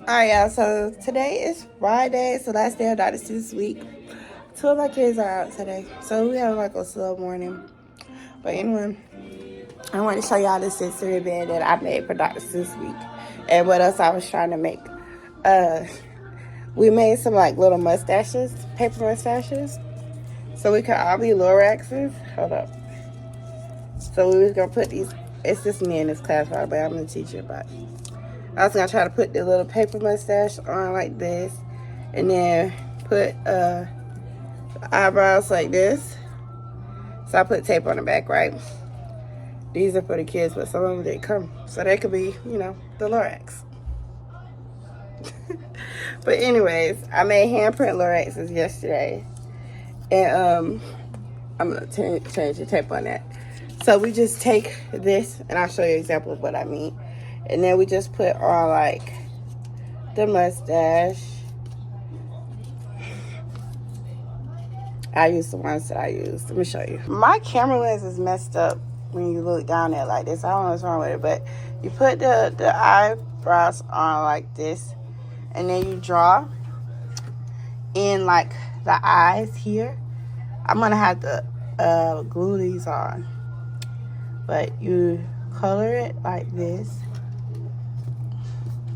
Alright, y'all. So today is Friday. It's the last day of Dr. Seuss week. Two of my kids are out today, so we have like a slow morning. But anyway, I want to show y'all this sensory bed that I made for Dr. Seuss week, and what else I was trying to make. Uh, we made some like little mustaches, paper mustaches, so we could all be Loraxes. Hold up. So we was gonna put these. It's just me in this class, but I'm gonna teach you about it. I was gonna try to put the little paper mustache on like this, and then put eyebrows like this. So I put tape on the back, right? These are for the kids, but some of them didn't come, so they could be, the Lorax. But anyways, I made handprint Loraxes yesterday, and I'm gonna change the tape on that. So we just take this, and I'll show you an example of what I mean. And then we just put on like the mustache. I use the ones that I use. Let me show you. My camera lens is messed up when you look down there like this. I don't know what's wrong with it, but you put the eyebrows on like this, and then you draw in like the eyes here. I'm gonna have to glue these on, but you color it like this.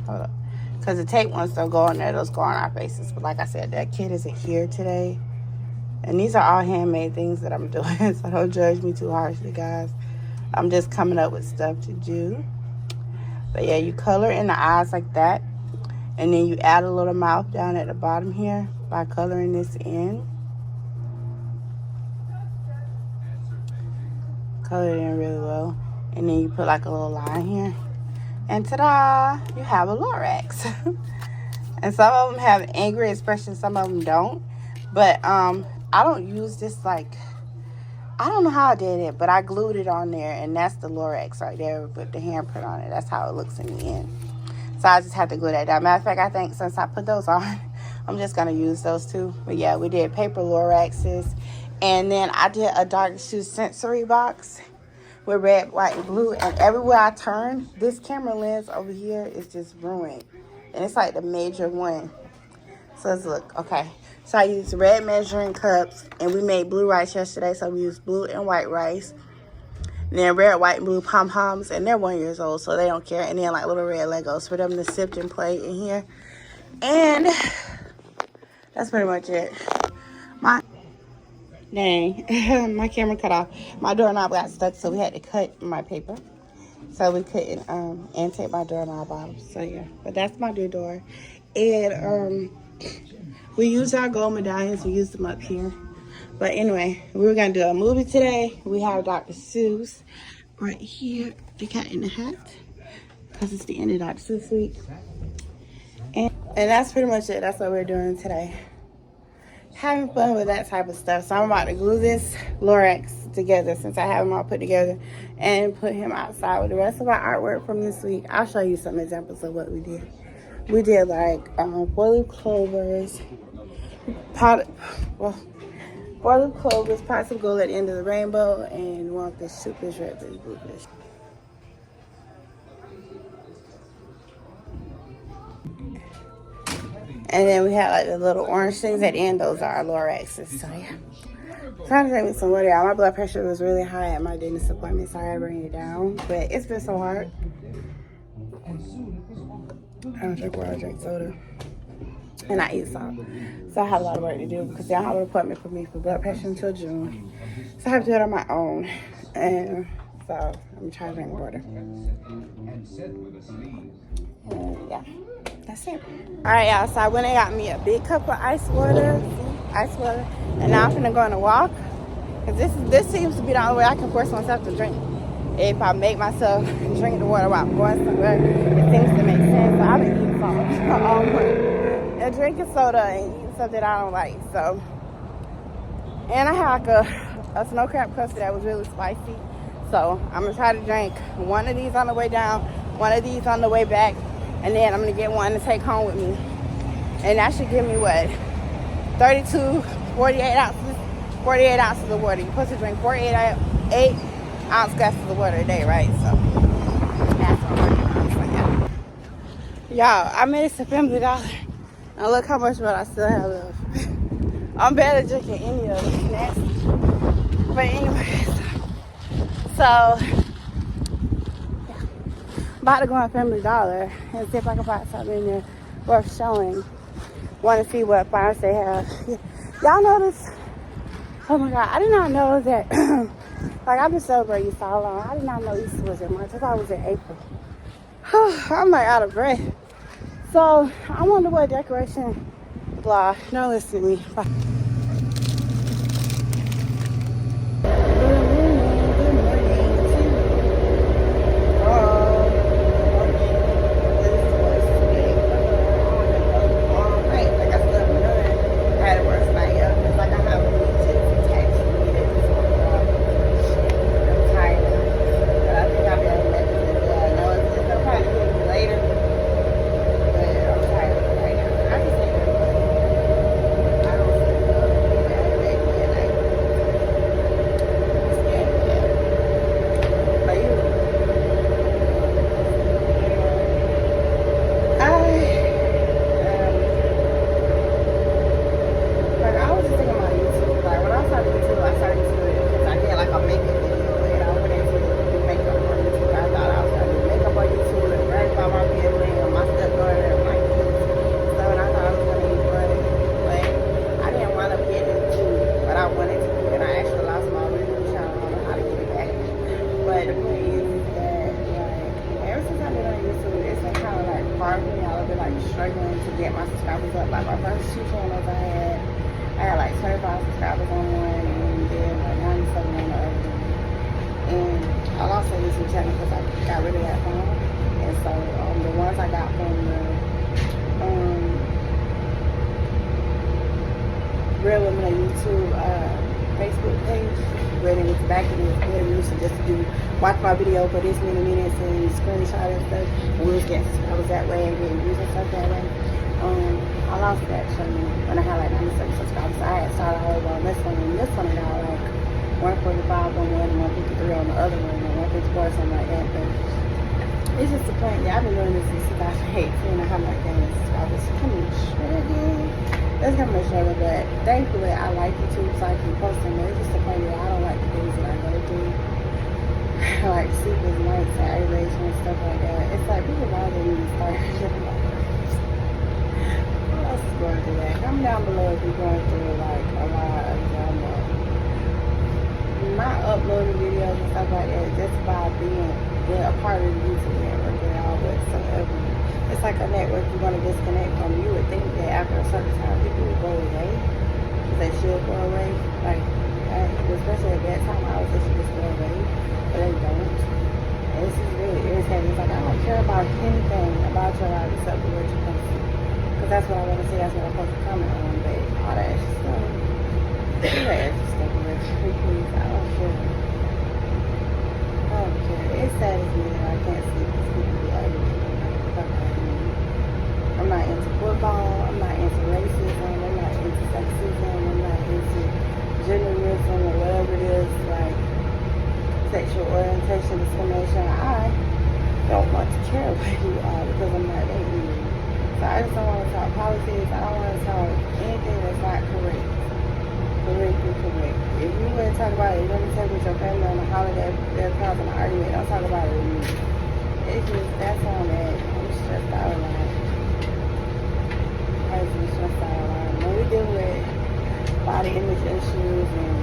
Hold up, because the tape ones don't go on there. Those go on our faces. But like I said, that kid isn't here today. And these are all handmade things that I'm doing, so don't judge me too harshly, guys. I'm just coming up with stuff to do. But yeah, you color in the eyes like that. And then you add a little mouth down at the bottom here by coloring this in. Color it in really well. And then you put like a little line here. And ta-da! You have a Lorax. And some of them have angry expressions, some of them don't. But I don't use this like, I don't know how I did it, but I glued it on there, and that's the Lorax right there with the handprint on it. That's how it looks in the end. So I just had to glue that down. Matter of fact, I think since I put those on, I'm just going to use those too. But yeah, we did paper Loraxes. And then I did a Dr. Seuss sensory box with red, white, and blue. And everywhere I turn, this camera lens over here is just ruined. And it's like the major one. So let's look. Okay. So I used red measuring cups, and we made blue rice yesterday, so we used blue and white rice. And then red, white, and blue pom-poms, and they're 1 year old, so they don't care. And then like little red Legos for them to sip and play in here. And that's pretty much it. My camera cut off. My doorknob got stuck, so we had to cut my paper. So we couldn't annotate my doorknob off. So yeah, but that's my new door. And we used our gold medallions. We used them up here. But anyway, we were going to do a movie today. We have Dr. Seuss right here. The Cat in the Hat. Because it's the end of Dr. Seuss week. And that's pretty much it. That's what we're doing today. Having fun with that type of stuff. So I'm about to glue this Lorax together since I have them all put together. And put him outside with the rest of our artwork from this week. I'll show you some examples of what we did. We did like 4-leaf clovers, four-leaf clovers, pots of gold at the end of the rainbow, and one with this super red fish, blue fish. And then we had like the little orange things at the end. Those are our Loraxes. So yeah, trying to drink me some water. My blood pressure was really high at my dentist appointment, so I had to bring it down. But it's been so hard. I don't drink water, I drink soda. And I eat salt. So I have a lot of work to do because they don't have an appointment for me for blood pressure until June. So I have to do it on my own. And so I'm trying to drink water. And yeah, that's it. Alright, y'all. So I went and got me a big cup of ice water. And now I'm finna go on a walk. Because this seems to be the only way I can force myself to drink. If I make myself drink the water while I'm going somewhere, it seems to make sense. So I've been eating something all morning. And drinking soda and eating something I don't like. So, and I had like a snow crab custard that was really spicy. So I'm going to try to drink one of these on the way down, one of these on the way back, and then I'm going to get one to take home with me. And that should give me what? 48 ounces of water. You're supposed to drink 8 ounce glasses of water a day, right? So that's what I'm working on. So yeah. Y'all, I made it to Family Dollar. And look how much money I still have left. I'm barely drinking any of it. It's nasty. But anyways, so I'm about to go on Family Dollar and see if I can find something in there worth showing. Want to see what finds they have. Y'all notice? Oh my God, I did not know that. Like, I've been celebrating Easter all along. I did not know Easter was in March. I thought it was in April. I'm like out of breath. So I wonder what decoration. Blah. Don't listen to me. Bye. Struggling to get my subscribers up. Like my first 2 channels I had like 25 subscribers on one and then like 97 on the other one. And I lost a YouTube channel because I got rid of that phone. And so the ones I got from the Real Women on YouTube Facebook page, when it was back in the day, we used to just watch my video for this many minutes and screenshot and stuff, and we was getting subscribers that way and getting views and stuff that way. I lost that channel when I had like 97 subscribers. So I had started over on this one, and this one I got like 145 on one and 153 on the other one, and 154 or something like that. But it's just the point. Yeah, I've been doing this since 2018. I have like subscribers. Come on, it's gonna be a struggle, but thankfully I like YouTube so I can post them. It's just the point that I don't like the things that I go through. I like sleepless nights, aggravation and stuff like that. It's like people bother me to start who else is going through that? Comment down below if you're going through like a lot of drama. Not uploading videos and stuff like that, just by being a part of the YouTube network and all whatsoever. It's like a network you want to disconnect from. You would think that after a certain time people would go away. They should go away. Like, especially at that time, I was they should just go away. But they don't. And this is really irritating. It's like, I don't care about anything about your life except for what you post. Because that's what I want to see. That's what I'm supposed to comment on. But all that extra stuff. Do that extra stuff, please. I don't care. I don't care. It saddens me that I can't sleep because people be arguing. I'm not into football, I'm not into racism, I'm not into sexism, I'm not into genderism or whatever it is, like sexual orientation, discrimination. I don't want to care what you are because I'm not dating you. So I just don't want to talk politics. I don't want to talk anything that's not correct. Politically correct. If you want to talk about it, you want to talk with your family on a holiday, they're causing an argument, don't talk about it with me. It's just, that's all I'm at. I'm stressed out a lot. When we deal with body image issues and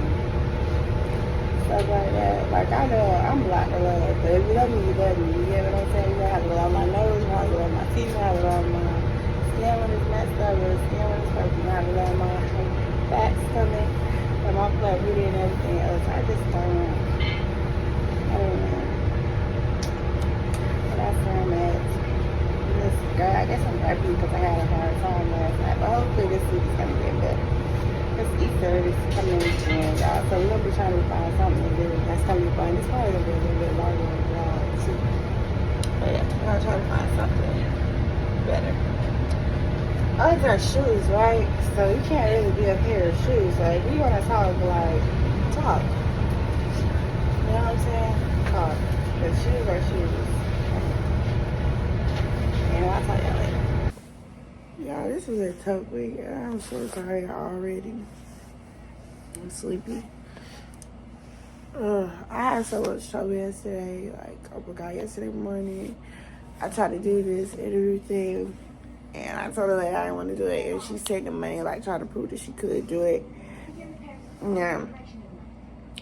stuff like that, like I know I'm black to love, but if you love me, you love me. You get what I'm saying? You have to love my nose, you have to love my teeth, you have to love my skin when it's messed up, or skin when it's perfect. You have to love my fat stomach, and my flat booty and everything else. I just don't know. But that's where I'm at. Girl, I guess I'm happy because I had a hard time last night, but hopefully this week is going to get better. Because Easter is coming in, y'all, so we're going to be trying to find something to do that's going to be fun. It's probably going to be a little bit longer than the vlog, too. But yeah, we're going to try to find something better. I like our shoes, right? So you can't really be a pair of shoes. Like, you want to talk, like, talk. You know what I'm saying? Talk. But shoes are shoes. And I'll talk y'all later. Y'all, this is a tough week. I'm so tired already. I'm sleepy. I had so much trouble yesterday. Like, oh my God, yesterday morning, I tried to do this interview thing, and I told her that I didn't want to do it, and she sent the money, like, trying to prove that she could do it. Yeah.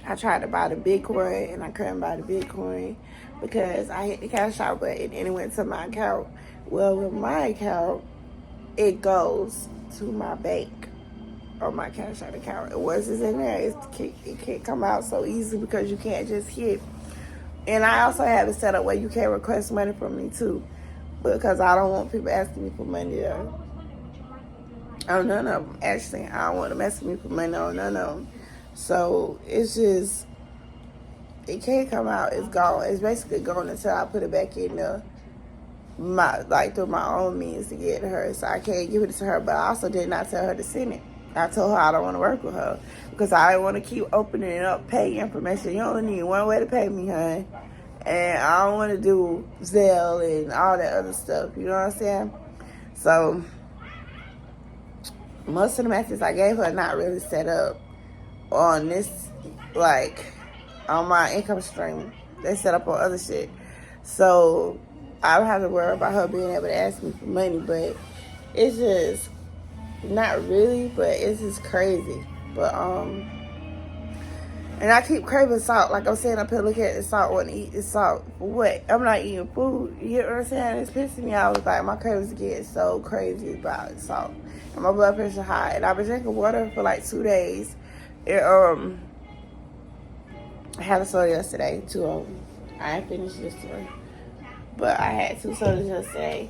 I tried to buy the Bitcoin, and I couldn't buy the Bitcoin because I hit the cash out button, and it went to my account. Well, with my account, it goes to my bank or my cash out account. Once it's in there, it can't come out so easy because you can't just hit. And I also have it set up where you can't request money from me too, because I don't want people asking me for money though. Oh, none of them. Actually, I don't want them asking me for money on none of them. So it's just, it can't come out. It's gone. It's basically gone until I put it back in the through my own means to get to her. So I can't give it to her, but I also did not tell her to send it. I told her I don't want to work with her because I want to keep opening up pay information. You only need one way to pay me, honey. And I don't want to do Zelle and all that other stuff. You know what I'm saying? So most of the methods I gave her are not really set up on this, like, on my income stream. They set up on other shit. So I don't have to worry about her being able to ask me for money, but it's just not really, but it's just crazy. But and I keep craving salt. Like I'm saying up here, looking at the salt, want to eat the salt. For what? I'm not eating food. You know what I'm saying? It's pissing me off. Like my cravings get so crazy about salt, and my blood pressure high. And I've been drinking water for like 2 days. I had a soda yesterday, 2 of them. I ain't finished this one, but I had 2 sodas yesterday,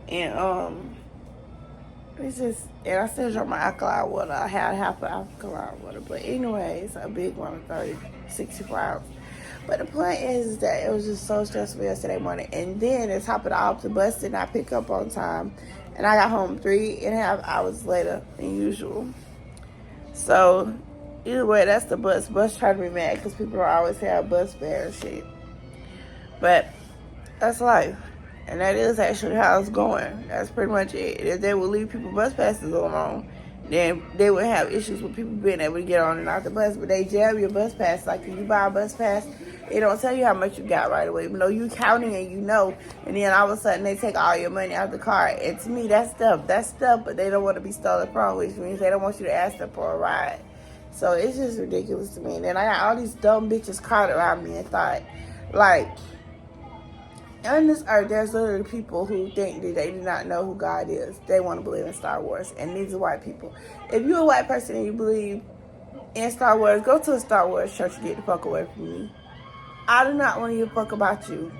and it's just, and I still drink my alkaline water. I had half an alkaline water, but anyway, it's a big one, 64 ounce. But the point is that it was just so stressful yesterday morning, and then to top it off, the bus did not pick up on time, and I got home 3.5 hours later than usual. So either way, that's the bus. Bus trying to be mad because people don't always have bus fare and shit. But that's life. And that is actually how it's going. That's pretty much it. If they would leave people bus passes alone, then they would have issues with people being able to get on and off the bus. But they jam your bus pass. Like, if you buy a bus pass, they don't tell you how much you got right away. Even though you counting and you know. And then all of a sudden, they take all your money out of the car. And to me, that's stuff. That's stuff, but they don't want to be stolen from, which means they don't want you to ask them for a ride. So it's just ridiculous to me. And then I got all these dumb bitches crowded around me and thought, like, on this earth, there's literally people who think that they do not know who God is. They want to believe in Star Wars, and these are white people. If you're a white person and you believe in Star Wars, go to a Star Wars church and get the fuck away from me. I do not want to give a fuck about you.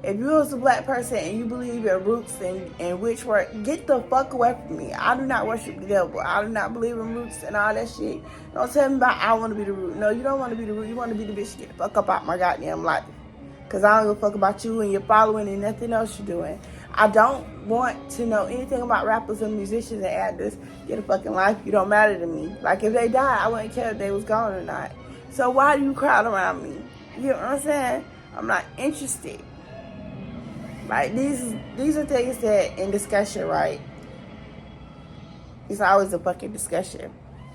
If you was a black person and you believe in roots and witch work, get the fuck away from me. I do not worship the devil. I do not believe in roots and all that shit. Don't tell me about I want to be the root. No, you don't want to be the root. You want to be the bitch. Get the fuck up out my goddamn life. Because I don't give a fuck about you and your following and nothing else you're doing. I don't want to know anything about rappers and musicians and actors. Get a fucking life. You don't matter to me. Like, if they died, I wouldn't care if they was gone or not. So why do you crowd around me? You know what I'm saying? I'm not interested. Like, these are things that in discussion, right? It's always a fucking discussion.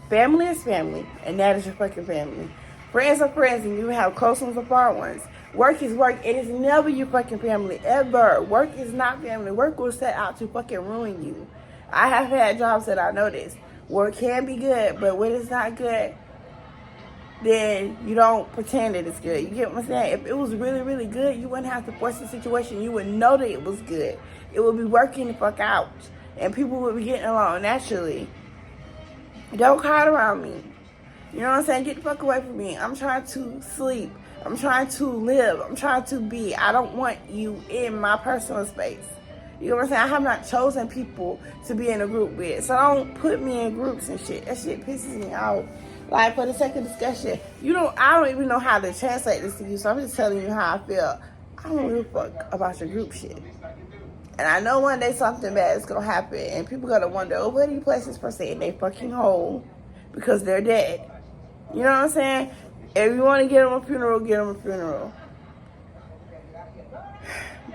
Family is family, and that is your fucking family. Friends are friends, and you have close ones or far ones. Work is work. It is never your fucking family, ever. Work is not family. Work will set out to fucking ruin you. I have had jobs that I know this. Work can be good, but when it's not good, then you don't pretend that it's good. You get what I'm saying? If it was really, really good, you wouldn't have to force the situation. You would know that it was good. It would be working the fuck out. And people would be getting along naturally. Don't crowd around me. You know what I'm saying? Get the fuck away from me. I'm trying to sleep. I'm trying to live. I'm trying to be. I don't want you in my personal space. You know what I'm saying? I have not chosen people to be in a group with. So don't put me in groups and shit. That shit pisses me off. Like, for the sake of discussion, I don't even know how to translate this to you, so I'm just telling you how I feel. I don't give a fuck about your group shit. And I know one day something bad is going to happen, and people going to wonder, oh, where do you place this person in their fucking hole? Because they're dead. You know what I'm saying? If you want to get them a funeral, get them a funeral.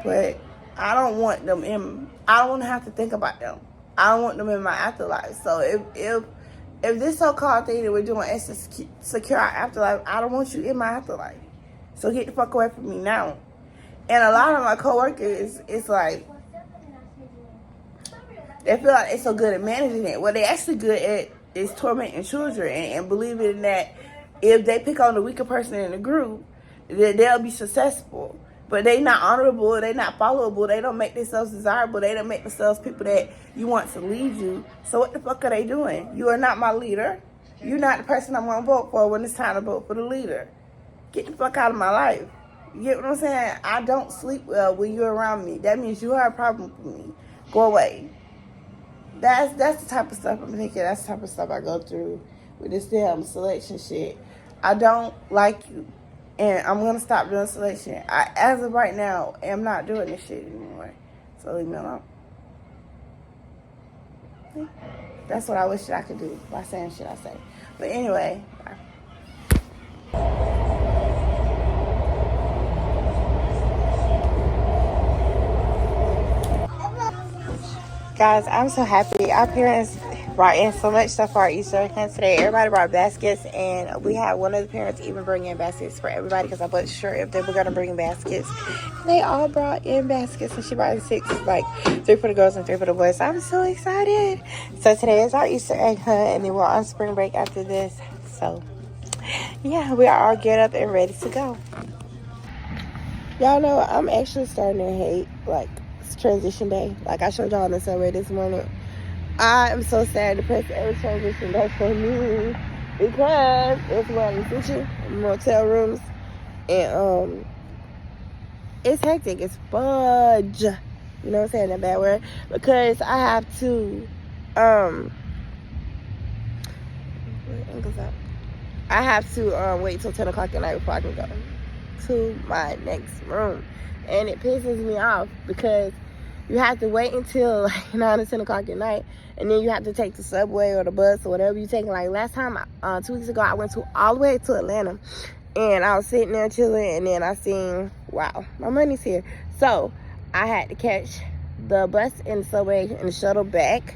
But I don't want them in. I don't want to have to think about them. I don't want them in my afterlife. So if this so-called thing that we're doing is to secure our afterlife, I don't want you in my afterlife. So get the fuck away from me now. And a lot of my coworkers, it's like they feel like they're so good at managing it. What they actually good at is tormenting children and believing that if they pick on the weaker person in the group, that they'll be successful. But they not honorable, they not followable, they don't make themselves desirable, they don't make themselves people that you want to lead you. So what the fuck are they doing? You are not my leader. You're not the person I'm gonna vote for when it's time to vote for the leader. Get the fuck out of my life. You get what I'm saying? I don't sleep well when you're around me. That means you are a problem for me. Go away. That's the type of stuff I'm thinking. That's the type of stuff I go through with this damn selection shit. I don't like you. And I'm going to stop doing selection. As of right now, am not doing this shit anymore. So leave me alone. That's what I wish that I could do by saying shit I say. But anyway. Guys, I'm so happy. Our parents brought in so much stuff for our Easter hunt today. Everybody brought baskets, and we had one of the parents even bring in baskets for everybody because I wasn't sure if they were going to bring baskets. They all brought in baskets, and she brought in 6, like 3 for the girls and 3 for the boys. So I'm so excited. So today is our Easter egg hunt, and then we're on spring break after this. So yeah, we are all geared up and ready to go. Y'all know I'm actually starting to hate like transition day. Like I showed y'all on the subway this morning. I am so sad to press every transition day for me because it's one of the motel rooms and it's hectic. It's fudge. You know what I'm saying? That bad word. Because I have to wait till 10 o'clock at night before I can go to my next room. And it pisses me off because you have to wait until like 9 or 10 o'clock at night, and then you have to take the subway or the bus or whatever you're taking. Like last time, 2 weeks ago, I went all the way to Atlanta, and I was sitting there chilling, and then I seen, wow, my money's here. So I had to catch the bus and the subway and the shuttle back,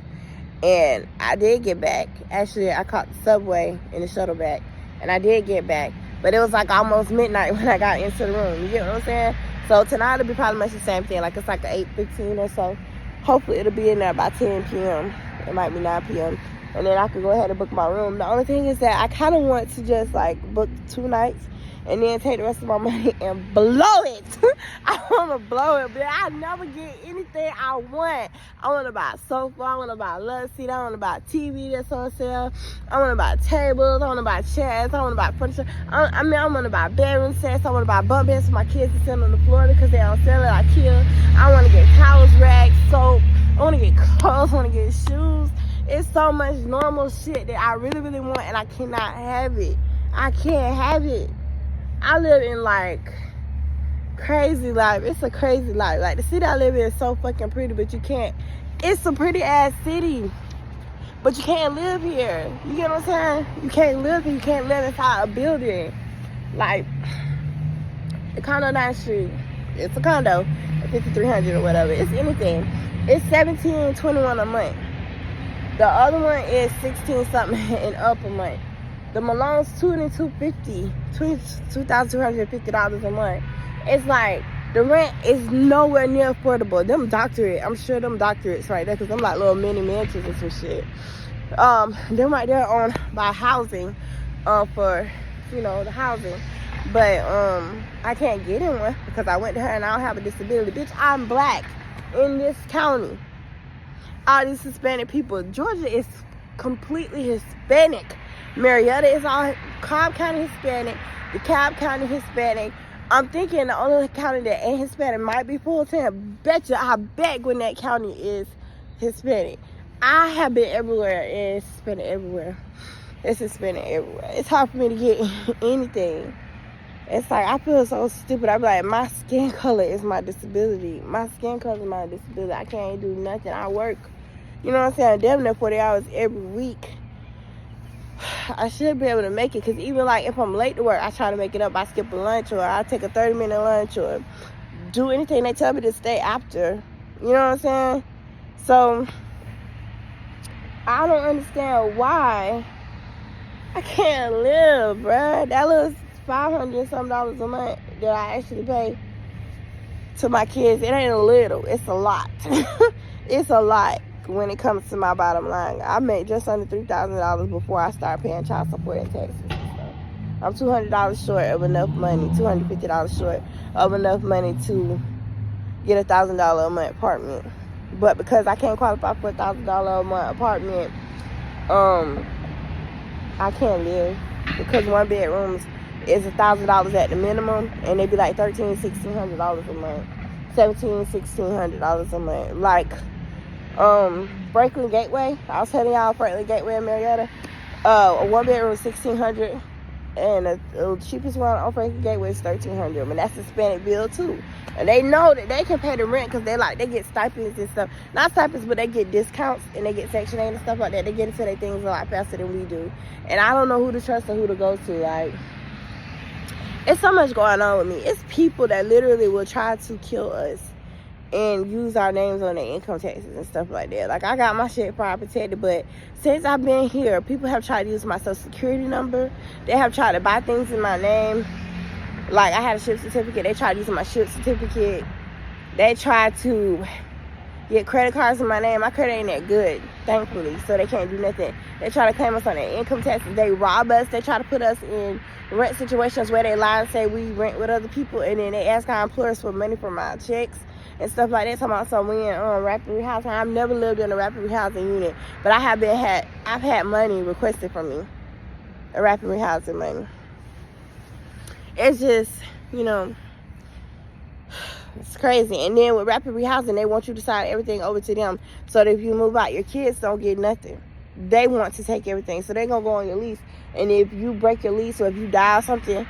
and I did get back. Actually, I caught the subway and the shuttle back, and I did get back. But it was like almost midnight when I got into the room. You get what I'm saying? So tonight it'll be probably much the same thing. Like it's like an 8:15 or so. Hopefully it'll be in there by 10 p.m. It might be 9 p.m. And then I can go ahead and book my room. The only thing is that I kind of want to just like book 2 nights and then take the rest of my money and blow it. I want to blow it, but I never get anything I want. I want to buy a sofa. I want to buy a love seat. I want to buy a TV that's on sale. I want to buy tables. I want to buy chairs. I want to buy furniture. I want to buy bedroom sets. I want to buy bunk beds for my kids to sit on the floor because they don't sell it at IKEA. I want to get towels, rags, soap. I want to get clothes. I want to get shoes. It's so much normal shit that I really, really want, and I cannot have it. I can't have it. I live in like crazy life. It's a crazy life. Like the city I live in is so fucking pretty, but you can't. It's a pretty ass city, but you can't live here. You get what I'm saying? You can't live here. You can't live inside a building. Like the condo down the street. It's a condo, 5,300 or whatever. It's anything. It's $17.21 a month. The other one is 16 something and up a month. The Malone's $2,250 a month. It's like the rent is nowhere near affordable. Them doctorate, I'm sure them doctorates right there, because them like little mini mansions and some shit. Them right there on by housing, for the housing. But I can't get in one because I went to her and I don't have a disability. Bitch, I'm black in this county. All these Hispanic people. Georgia is completely Hispanic. Marietta is all Cobb County Hispanic. DeKalb County Hispanic. I'm thinking the only county that ain't Hispanic might be Fulton. I bet Gwinnett County is Hispanic. I have been everywhere and it's Hispanic everywhere. It's Hispanic everywhere. It's hard for me to get anything. It's like I feel so stupid. I be like, my skin color is my disability. My skin color is my disability. I can't do nothing. I work, you know what I'm saying, damn near 40 hours every week. I should be able to make it, because even like if I'm late to work, I try to make it up. I skip a lunch, or I take a 30-minute lunch, or do anything they tell me to stay after. You know what I'm saying? So I don't understand why I can't live, bruh. That little $500 something a month that I actually pay to my kids, it ain't a little, it's a lot. It's a lot when it comes to my bottom line. I make just under $3,000 before I start paying child support and taxes and stuff. I'm $200 short of enough money, $250 short of enough money to get a $1,000 a month apartment. But because I can't qualify for a $1,000 a month apartment, I can't live, because 1 bedrooms is $1,000 at the minimum, and they be like $1,600 a month, $1,600 a month. Like Franklin Gateway, I was telling y'all, Franklin Gateway in Marietta, a 1 bedroom is $1,600, and the cheapest one on Franklin Gateway is $1,300. I mean, that's Hispanic bill too, and they know that they can pay the rent because they get stipends and stuff. Not stipends, but they get discounts, and they get Section 8 and stuff like that. They get into their things a lot faster than we do, and I don't know who to trust or who to go to. Like, it's so much going on with me. It's people that literally will try to kill us and use our names on their income taxes and stuff like that. Like, I got my shit probably protected, but since I've been here, people have tried to use my social security number. They have tried to buy things in my name. Like, I had a SHIP certificate. They tried using my SHIP certificate. They tried to get credit cards in my name. My credit ain't that good, thankfully, so they can't do nothing. They try to claim us on their income taxes. They rob us. They try to put us in rent situations where they lie and say we rent with other people, and then they ask our employers for money from our checks and stuff like that. Talking about some we in rapid rehousing. I've never lived in a rapid rehousing unit, but I've had money requested from me, a rapid rehousing money. It's just, you know, it's crazy. And then with rapid rehousing, they want you to sign everything over to them, so that if you move out, your kids don't get nothing. They want to take everything, so they're gonna go on your lease. And if you break your lease, or if you die or something,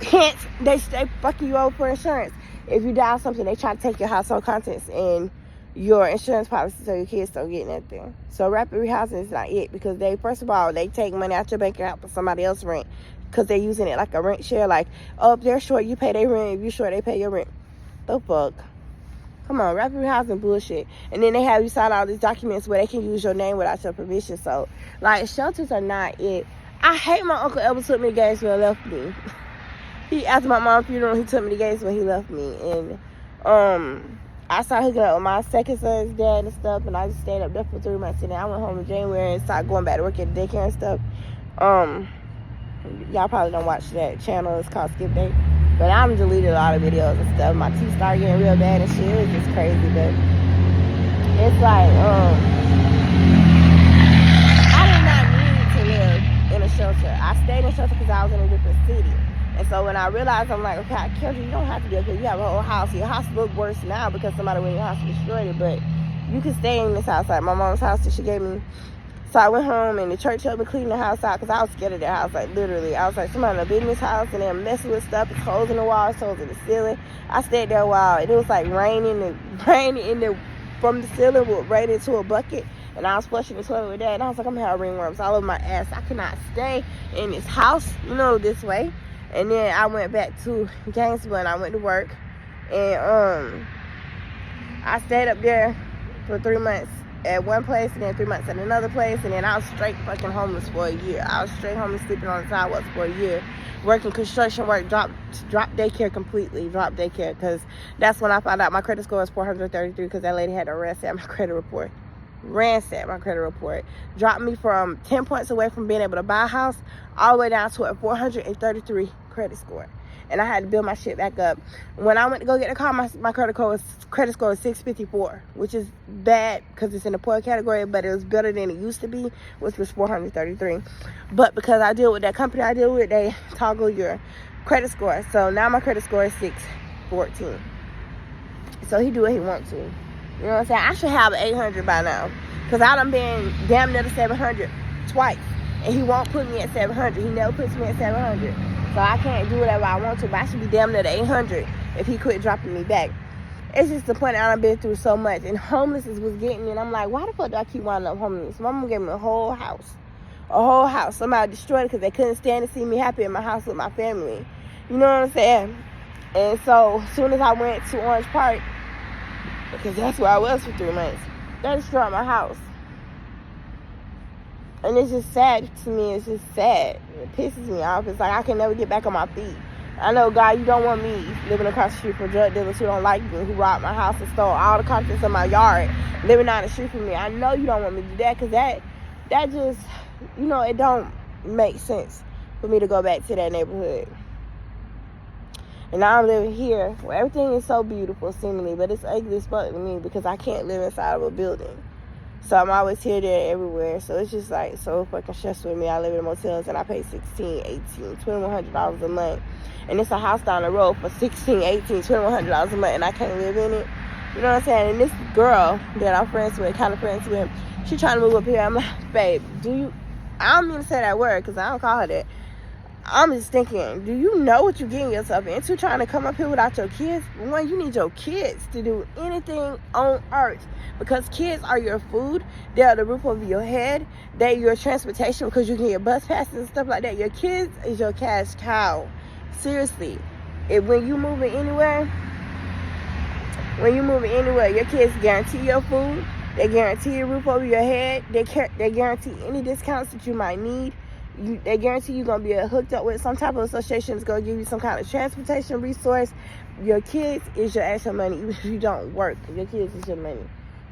hence they fucking you over for insurance. If you die or something, they try to take your household contents and your insurance policy, so your kids don't get nothing. So rapid rehousing is not it, because they, first of all, they take money out your bank account for somebody else's rent, because they're using it like a rent share. Like, oh, if they're short, you pay their rent. If you're short, they pay your rent. The fuck? Come on, rapid rehousing bullshit. And then they have you sign all these documents where they can use your name without your permission. So, like, shelters are not it. I hate my uncle ever took me to Gainesville and left me. He, after my mom's funeral, he took me to Gainesville, he left me. And I started hooking up with my second son's dad and stuff, and I just stayed up there for 3 months. And then I went home in January and started going back to work at the daycare and stuff. Y'all probably don't watch that channel. It's called Skip Day. But I'm deleted a lot of videos and stuff. My teeth started getting real bad and shit. It was just crazy. But it's like, I did not need to live in a shelter. I stayed in a shelter because I was in a different city. And so when I realized, I'm like, okay, Kendra, you don't have to do it because you have a whole house. Your house look worse now because somebody went in your house and destroyed it. But you can stay in this house, like my mom's house that she gave me. So I went home, and the church helped me clean the house out because I was scared of that house. Like, literally. I was like, somebody in a business house, and they're messing with stuff. It's holes in the walls, holes in the ceiling. I stayed there a while, and it was like raining from the ceiling would rain into a bucket. And I was flushing the toilet with that, and I was like, I'm going to have ringworms all over my ass. I cannot stay in this house, this way. And then I went back to Gainesville, and I went to work. And I stayed up there for 3 months at one place, and then 3 months at another place, and then I was straight fucking homeless for a year. I was straight homeless, sleeping on the sidewalks for a year, working construction work, dropped daycare completely, dropped daycare, because that's when I found out my credit score was 433, because that lady had to ransack my credit report. Dropped me from 10 points away from being able to buy a house all the way down to a 433 credit score. And I had to build my shit back up. When I went to go get the car, my credit score was 654, which is bad because it's in the poor category, but it was better than it used to be, which was 433. But because I deal with that company I deal with, they toggle your credit score. So now my credit score is 614. So he do what he wants to. You know what I'm saying? I should have 800 by now, because I done been damn near to 700 twice. And he won't put me at 700. He never puts me at 700. So I can't do whatever I want to, but I should be damn near to 800 if he quit dropping me back. It's just the point that I've been through so much. And homelessness was getting me. And I'm like, why the fuck do I keep winding up homeless? My mom gave me a whole house. Somebody destroyed it because they couldn't stand to see me happy in my house with my family. You know what I'm saying? And so as soon as I went to Orange Park, because that's where I was for 3 months, they destroyed my house. And it's just sad to me. It's just sad. It pisses me off. It's like I can never get back on my feet. I know, God, you don't want me living across the street from drug dealers who don't like me, who robbed my house and stole all the contents of my yard, living down the street from me. I know you don't want me to do that, because that just, you know, it don't make sense for me to go back to that neighborhood. And now I'm living here where everything is so beautiful, seemingly, but it's ugly as fuck to me because I can't live inside of a building. So I'm always here, there, everywhere. So it's just like so fucking stressful with me. I live in motels and I pay $1,600, $1,800, $2,100 a month. And it's a house down the road for $1,600, $1,800, $2,100 a month, and I can't live in it. You know what I'm saying? And this girl that I'm friends with, kind of friends with, she trying to move up here. I'm like, babe, I don't mean to say that word because I don't call her that. I'm just thinking, do you know what you're getting yourself into trying to come up here without your kids? One, you need your kids to do anything on earth, because kids are your food. They're the roof over your head. They're your transportation because you can get bus passes and stuff like that. Your kids is your cash cow. Seriously. When you moving anywhere, your kids guarantee your food. They guarantee a roof over your head. They guarantee any discounts that you might need. They guarantee you're going to be hooked up with some type of association that's going to give you some kind of transportation resource. Your kids is your actual money. Even if you don't work, your kids is your money.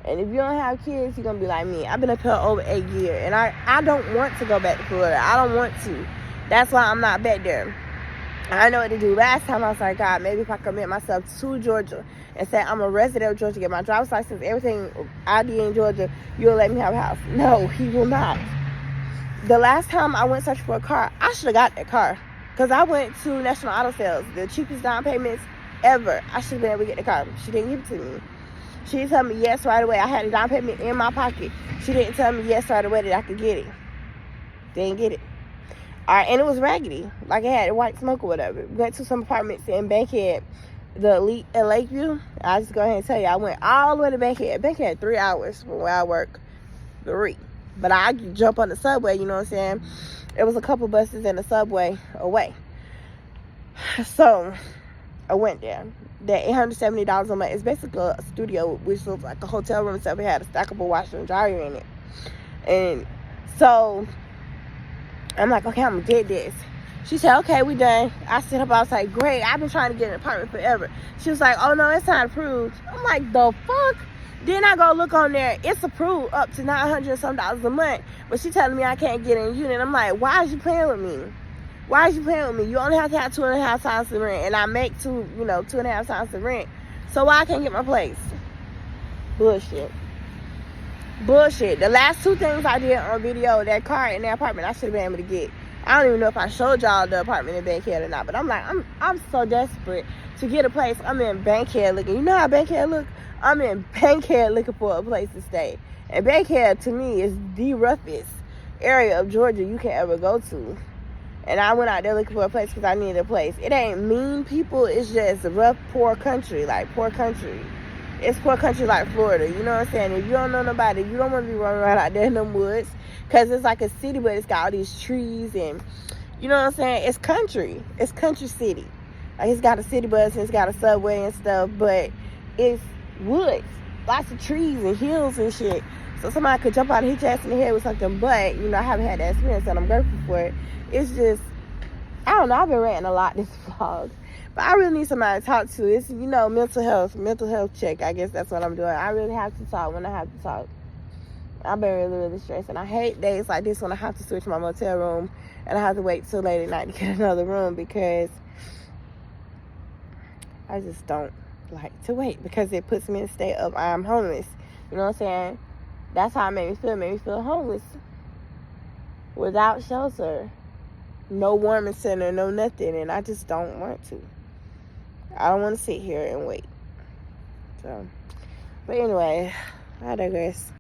And if you don't have kids, you're going to be like me. I've been up here over 8 years, and I don't want to go back to Florida. I don't want to. That's why I'm not back there. I know what to do. Last time I was like, God, maybe if I commit myself to Georgia and say I'm a resident of Georgia, get my driver's license, everything, ID in Georgia, you'll let me have a house. No, he will not. The last time I went searching for a car, I should have got that car. Because I went to National Auto Sales, the cheapest down payments ever. I should have been able to get the car. She didn't give it to me. She didn't tell me yes right away. I had a down payment in my pocket. She didn't tell me yes right away that I could get it. Didn't get it. All right, and it was raggedy. Like it had white smoke or whatever. We went to some apartments in Bankhead, the Elite at Lakeview. I'll just go ahead and tell you, I went all the way to Bankhead. Bankhead 3 hours from where I work. 3. But I jump on the subway, you know what I'm saying? It was a couple buses in the subway away. So I went there. That $870 a month is basically a studio, which was like a hotel room itself. It had a stackable washer and dryer in it. And so I'm like, okay, I'm gonna get this. She said, okay, we done. I sit up, I was like, great, I've been trying to get an apartment forever. She was like, oh no, it's not approved. I'm like, the fuck? Then I go look on there, it's approved up to $900 some a month. But she telling me I can't get in a unit. I'm like, why is you playing with me? Why is you playing with me? You only have to have 2.5 times the rent, and I make 2.5 times the rent. So why I can't get my place? Bullshit. The last 2 things I did on video, that car and that apartment, I should have been able to get. I don't even know if I showed y'all the apartment in Bankhead or not, but I'm like, I'm so desperate to get a place. I'm in Bankhead looking. You know how Bankhead look? I'm in Bankhead looking for a place to stay. And Bankhead, to me, is the roughest area of Georgia you can ever go to. And I went out there looking for a place because I needed a place. It ain't mean people. It's just rough, poor country. Like, poor country. It's poor country like Florida. You know what I'm saying? If you don't know nobody, you don't want to be running around out there in them woods. Because it's like a city, but it's got all these trees and, you know what I'm saying? It's country. It's country city. Like, it's got a city bus and it's got a subway and stuff, but it's woods. Lots of trees and hills and shit. So somebody could jump out and hit your ass in the head with something, but, you know, I haven't had that experience and I'm grateful for it. It's just, I don't know, I've been ranting a lot this vlog. But I really need somebody to talk to. It's, you know, mental health check. I guess that's what I'm doing. I really have to talk when I have to talk. I've been really, really stressed. And I hate days like this when I have to switch my motel room and I have to wait till late at night to get another room because I just don't like to wait because it puts me in a state of I'm homeless. You know what I'm saying? That's how it made me feel. It made me feel homeless. Without shelter. No warming center, no nothing. And I just don't want to. I don't want to sit here and wait. So, but anyway, I digress.